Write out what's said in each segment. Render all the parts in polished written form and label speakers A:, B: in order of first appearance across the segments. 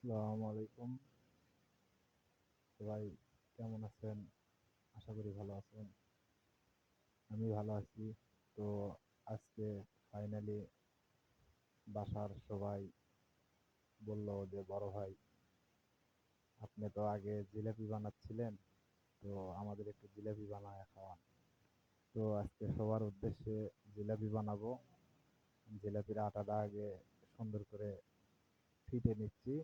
A: আসসালামু আলাইকুম। সবাই কেমন আছেন? আশা করি ভালো আছেন। আমি ভালো আছি। তো আজকে ফাইনালি বাসার সবাই বলল যে, "বড় ভাই, আপনি তো আগে জিলাপি বানাচ্ছিলেন, তো আমাদের একটু জিলাপি বানায়া খাওয়ান।" তো আজকে সবার উদ্দেশ্যে জিলাপি বানাবো। জিলাপির আটাটা আগে সুন্দর করে ফিটে নিচ্ছি।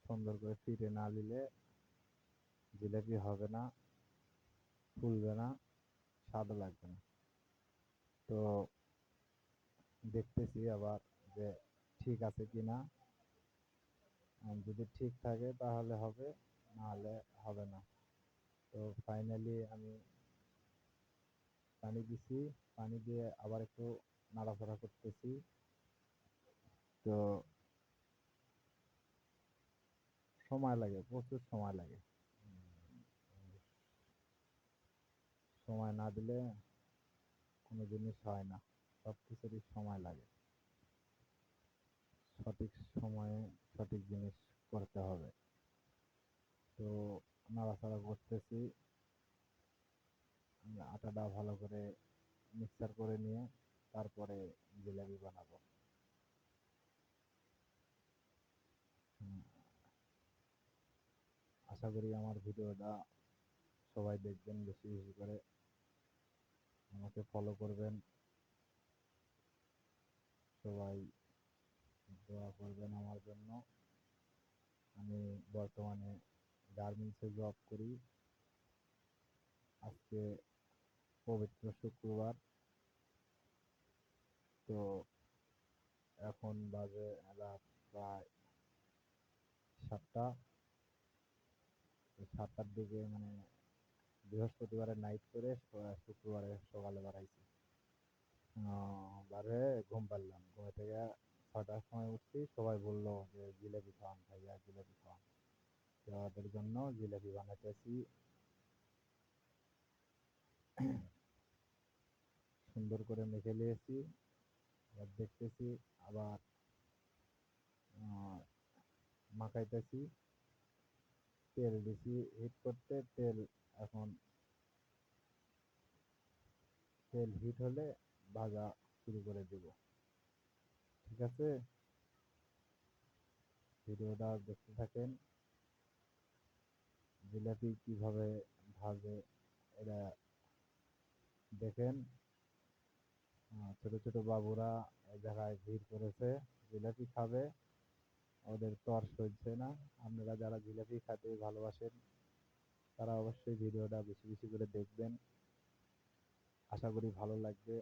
A: সুন্দর করে ফিটে না নিলে জিলাপি হবে না, ফুলবে না, স্বাদও লাগবে না। তো দেখতেছি আবার যে ঠিক আছে কিনা। যদি ঠিক থাকে তাহলে হবে, নাহলে হবে না। তো ফাইনালি আমি পানি দিছি, পানি দিয়ে আবার একটু নাড়াচাড়া করতেছি। তো সময় লাগে, প্রচুর সময় লাগে। সময় না দিলে কোনো জিনিস হয় না, সব কিছুরই সময় লাগে। সঠিক সময়ে সঠিক জিনিস করতে হবে। তো নাড়াচাড়া করতেছি, আটাটা ভালো করে মিক্সার করে নিয়ে তারপরে জিলাপি বানাবো। আশা করি আমার ভিডিওটা সবাই দেখবেন, বেশি বেশি করে আমাকে ফলো করবেন, সবাই দোয়া করবেন আমার জন্য। আমি বর্তমানে গার্মেন্টসে জব করি। আজকে পবিত্র শুক্রবার। তো এখন বাজে রাত প্রায় 7টা। 7টার দিকে মানে বৃহস্পতিবারে নাইট করে শুক্রবারে সকালে বাড়াইছি। বারে ঘুম পারলাম, ঘুম থেকে 6টার সময় উঠছি, সবাই বললো যে জিলাপি খাওয়ান ভাইয়া, জিলাপি খাওয়ান। তো ওদের জন্য জিলাপি বানাইতেছি। সুন্দর করে মেখে নিয়েছি, এবার দেখতেছি আবার মাখাইতেছি। তেল দিছি হিট করতে, এখন তেল হিট হলে ভাজা শুরু করে দিব। ঠিক আছে, ভিডিওটা দেখতে থাকেন। জিলাপি কিভাবে ভাজে এটা দেখেন। ছোট ছোট বাবুরা এই জায়গায় ভিড় করেছে, জিলাপি খাবে, ওদের তো আর সইছে না। আপনারা যারা জিলাপি খেতে ভালোবাসেন তারা অবশ্যই ভিডিওটা বেশি বেশি করে দেখবেন। আশা করি ভালো লাগবে।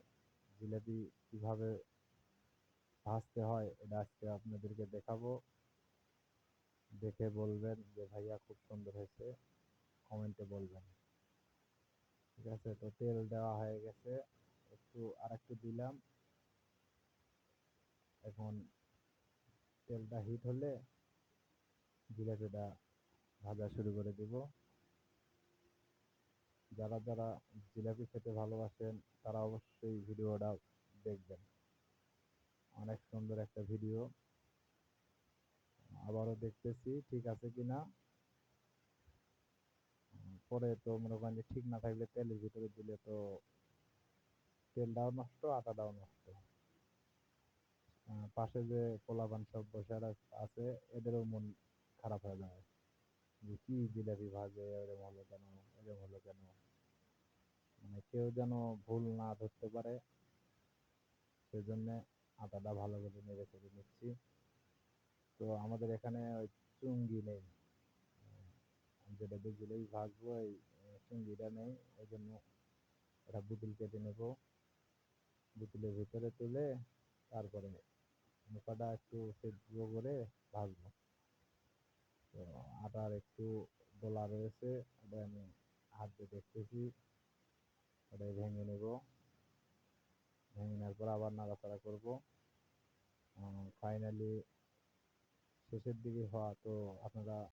A: জিলাপি কিভাবে ভাজতে হয় এটা আজকে আপনাদেরকে দেখাবো। দেখে বলবেন যে ভাইয়া খুব সুন্দর হয়েছে, কমেন্টে বলবেন। ঠিক আছে, তো তেল দেওয়া হয়ে গেছে, আর একটু দিলাম। এখন তেলটা হিট হলে জিলাপিটা ভাজা শুরু করে দিব। যারা যারা জিলাপি খেতে ভালোবাসেন তারা অবশ্যই ভিডিওটা দেখবেন। অনেক সুন্দর একটা ভিডিও। আবারও দেখতেছি ঠিক আছে কিনা। পরে তো মনে করেন যে ঠিক না থাকলে তেলের ভিতরে দিলে তো তেলটাও নষ্ট, আটাটাও নষ্ট। পাশে যে পোলাপান সব বসে আছে, এদেরও মন খারাপ হয়ে যাবে যে কি জিলাপি ভাজে, এরকম হলো কেন, এরকম হলো কেন। মানে কেউ যেন ভুল না ধরতে পারে, সেজন্য আটাটা ভালো করে নেড়ে চেড়ে নিচ্ছি। তো আমাদের এখানে ওই চুঙ্গি নেই, যেটা দিয়ে জিলাপি ভাজবো এই চুঙ্গিটা নেই, এই জন্য এটা বুতুল কেটে নেব। বুতুলের ভিতরে তুলে তারপরে মোকাটা একটু সেদ্ধ করে ভাজবো। তো আটার একটু দোলা রয়েছে, ওটা আমি হাত দিয়ে দেখতেছি, ওটাই ভেঙে নেব। ভেঙে নেওয়ার পর আবার নাড়াচাড়া করবো। ফাইনালি শেষের দিকে হওয়া, তো আপনারা